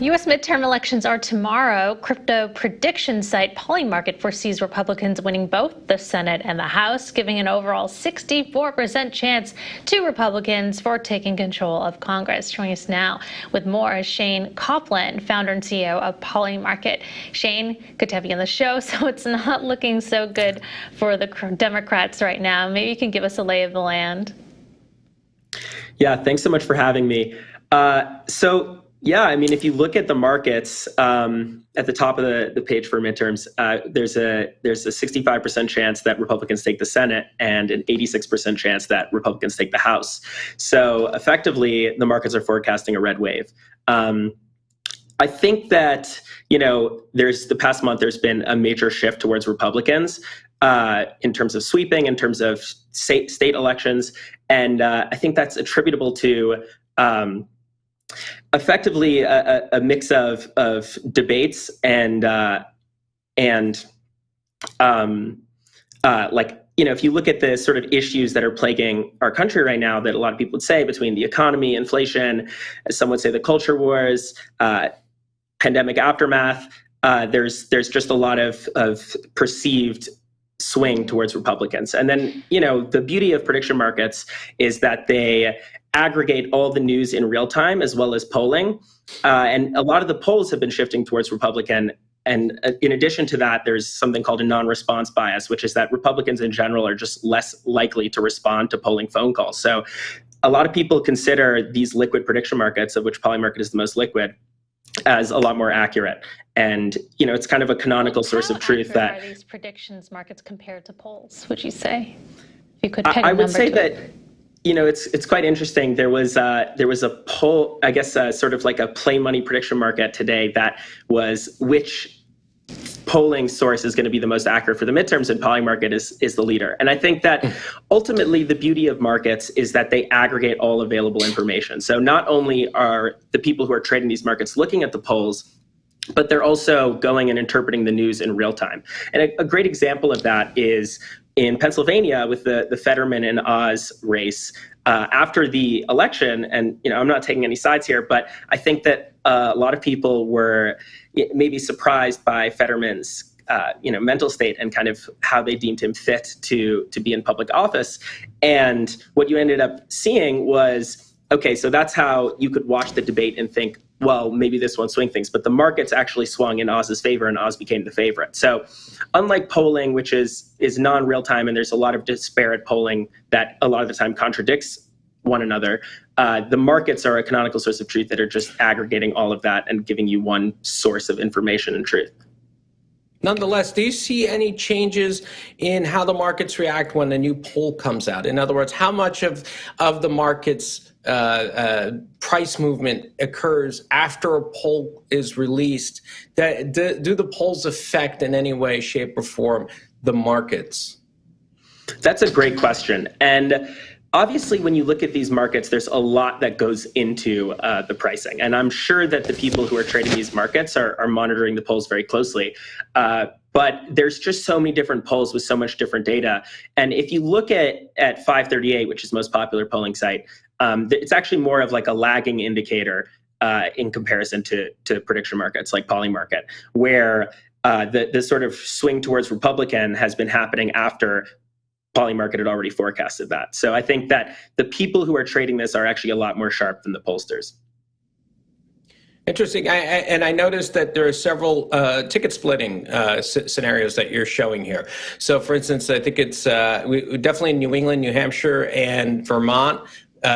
U.S. midterm elections are tomorrow. Crypto prediction site Polymarket foresees Republicans winning both the Senate and the House, giving an overall 64% chance to Republicans for taking control of Congress. Joining us now with more is Shayne Coplan, founder and CEO of Polymarket. Shayne, good to have you on the show. So it's not looking so good for the Democrats right now. Maybe you can give us a lay of the land. Yeah, thanks so much for having me. Yeah, I mean, if you look at the markets at the top of the page for midterms, there's a 65% chance that Republicans take the Senate and an 86% chance that Republicans take the House. So effectively, the markets are forecasting a red wave. I think that, there's the past month, there's been a major shift towards Republicans in terms of sweeping, in terms of state elections. And I think that's attributable to effectively a mix of debates and if you look at the sort of issues that are plaguing our country right now, that a lot of people would say between the economy, inflation, as some would say the culture wars, pandemic aftermath, there's just a lot of perceived swing towards Republicans. And then, the beauty of prediction markets is that they aggregate all the news in real time as well as polling. And a lot of the polls have been shifting towards Republican. And in addition to that, there's something called a non-response bias, which is that Republicans in general are just less likely to respond to polling phone calls. So a lot of people consider these liquid prediction markets, of which Polymarket is the most liquid, as a lot more accurate. And, it's kind of a canonical source of truth that— How accurate are these predictions markets compared to polls, would you say? If you could peg I a would number say to that, it. it's quite interesting. There was a poll, I guess, sort of like a play money prediction market today that was which polling source is going to be the most accurate for the midterms, and Polymarket is the leader. And I think that ultimately the beauty of markets is that they aggregate all available information. So not only are the people who are trading these markets looking at the polls, but they're also going and interpreting the news in real time. And a great example of that is in Pennsylvania with the Fetterman and Oz race. After the election, and I'm not taking any sides here, but I think that a lot of people were maybe surprised by Fetterman's mental state and kind of how they deemed him fit to be in public office. And what you ended up seeing was, okay, so that's how you could watch the debate and think, well, maybe this won't swing things, but the markets actually swung in Oz's favor and Oz became the favorite. So unlike polling, which is non-real time, and there's a lot of disparate polling that a lot of the time contradicts one another, the markets are a canonical source of truth that are just aggregating all of that and giving you one source of information and truth. Nonetheless, do you see any changes in how the markets react when a new poll comes out? In other words, how much of the market's price movement occurs after a poll is released? Do the polls affect in any way, shape, or form the markets? That's a great question. And obviously, when you look at these markets, there's a lot that goes into the pricing. And I'm sure that the people who are trading these markets are monitoring the polls very closely. But there's just so many different polls with so much different data. And if you look at 538, which is the most popular polling site, it's actually more of like a lagging indicator in comparison to prediction markets like Polymarket, where the sort of swing towards Republican has been happening after Polymarket had already forecasted that. So I think that the people who are trading this are actually a lot more sharp than the pollsters. Interesting. I noticed that there are several ticket splitting scenarios that you're showing here. So, for instance, I think it's definitely New England, New Hampshire, and Vermont.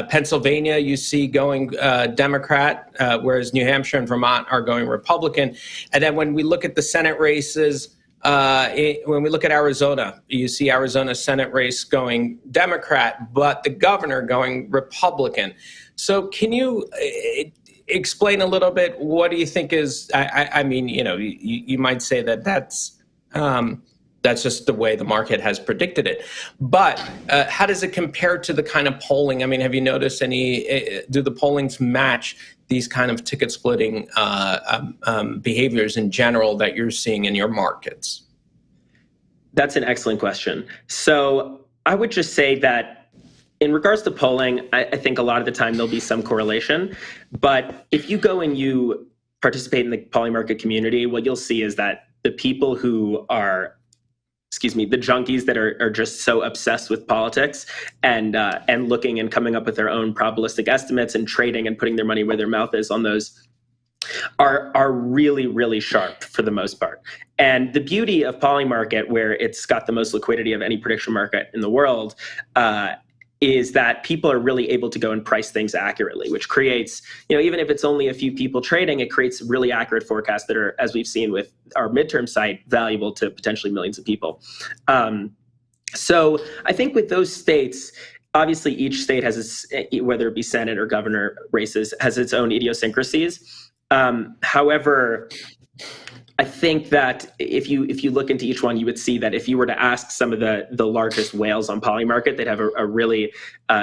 Pennsylvania, you see going Democrat, whereas New Hampshire and Vermont are going Republican. And then when we look at the Senate races, when we look at Arizona, you see Arizona Senate race going Democrat, but the governor going Republican. So can you explain a little bit, what do you think is, I mean, you might say that that's just the way the market has predicted it. But how does it compare to the kind of polling? I mean, have you noticed do the pollings match these kind of ticket splitting behaviors in general that you're seeing in your markets? That's an excellent question. So I would just say that in regards to polling, I think a lot of the time there'll be some correlation. But if you go and you participate in the Polymarket community, what you'll see is that the people who are, the junkies that are just so obsessed with politics and looking and coming up with their own probabilistic estimates and trading and putting their money where their mouth is on those are really, really sharp for the most part. And the beauty of Polymarket, where it's got the most liquidity of any prediction market in the world, is that people are really able to go and price things accurately, which creates, even if it's only a few people trading, it creates really accurate forecasts that are, as we've seen with our midterm site, valuable to potentially millions of people. So I think with those states, obviously each state has, whether it be Senate or governor races, has its own idiosyncrasies. However, I think that if you look into each one, you would see that if you were to ask some of the largest whales on Polymarket, they'd have a really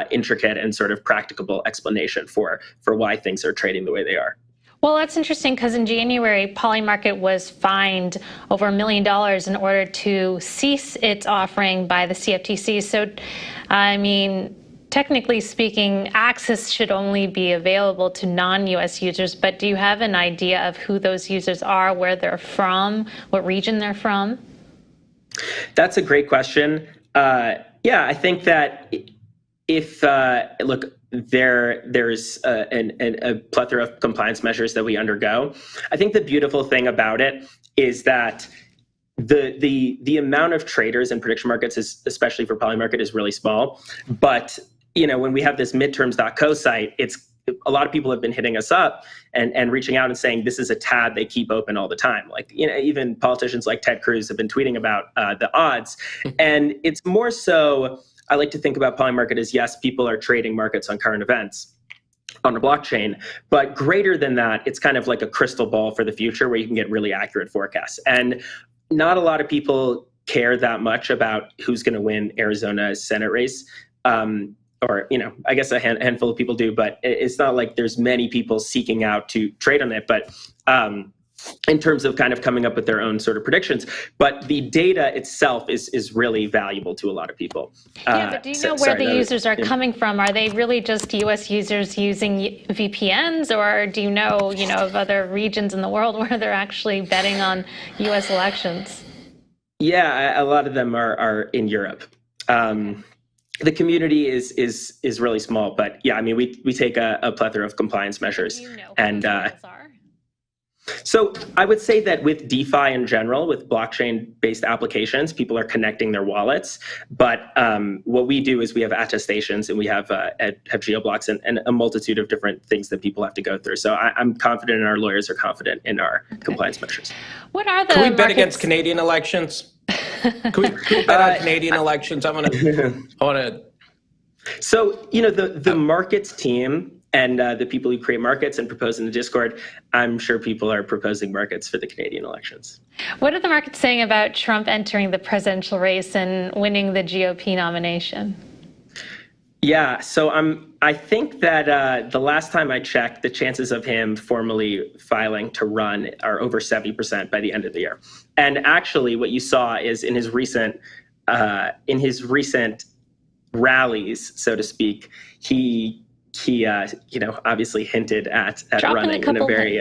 intricate and sort of practicable explanation for why things are trading the way they are. Well, that's interesting because in January, Polymarket was fined over $1 million in order to cease its offering by the CFTC. So, I mean, technically speaking, access should only be available to non-US users, but do you have an idea of who those users are, where they're from, what region they're from? That's a great question. Yeah, I think that if, look, there's a plethora of compliance measures that we undergo. I think the beautiful thing about it is that the amount of traders in prediction markets, especially for Polymarket, is really small. But when we have this midterms.co site, a lot of people have been hitting us up and reaching out and saying this is a tab they keep open all the time. Like, even politicians like Ted Cruz have been tweeting about the odds. And it's more so, I like to think about Polymarket as, yes, people are trading markets on current events on a blockchain, but greater than that, it's kind of like a crystal ball for the future where you can get really accurate forecasts. And not a lot of people care that much about who's going to win Arizona's Senate race. Or, I guess a handful of people do, but it's not like there's many people seeking out to trade on it. But in terms of kind of coming up with their own sort of predictions, but the data itself is really valuable to a lot of people. Yeah, but do you know where the users are coming from? Are they really just US users using VPNs, or do you know of other regions in the world where they're actually betting on US elections? Yeah, a lot of them are in Europe. The community is really small, but yeah, I mean, we take a plethora of compliance measures. Do you know and who those are? So I would say that with DeFi in general, with blockchain-based applications, people are connecting their wallets. But what we do is we have attestations and we have geoblocks and a multitude of different things that people have to go through. So I'm confident, and our lawyers are confident in our compliance measures. What are the Can we bet against Canadian elections? Can we bet on Canadian elections? I want to. So, the markets team and the people who create markets and propose in the Discord, I'm sure people are proposing markets for the Canadian elections. What are the markets saying about Trump entering the presidential race and winning the GOP nomination? Yeah, so I think that the last time I checked, the chances of him formally filing to run are over 70% by the end of the year. And actually, what you saw is in his recent rallies, so to speak, he obviously hinted at running in a very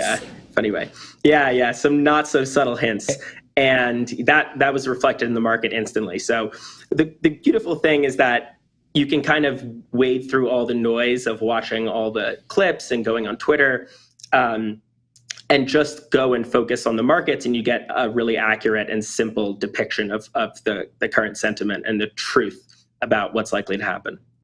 funny way. Yeah, some not so subtle hints. And that was reflected in the market instantly. So the beautiful thing is that you can kind of wade through all the noise of watching all the clips and going on Twitter and just go and focus on the markets, and you get a really accurate and simple depiction of the current sentiment and the truth about what's likely to happen.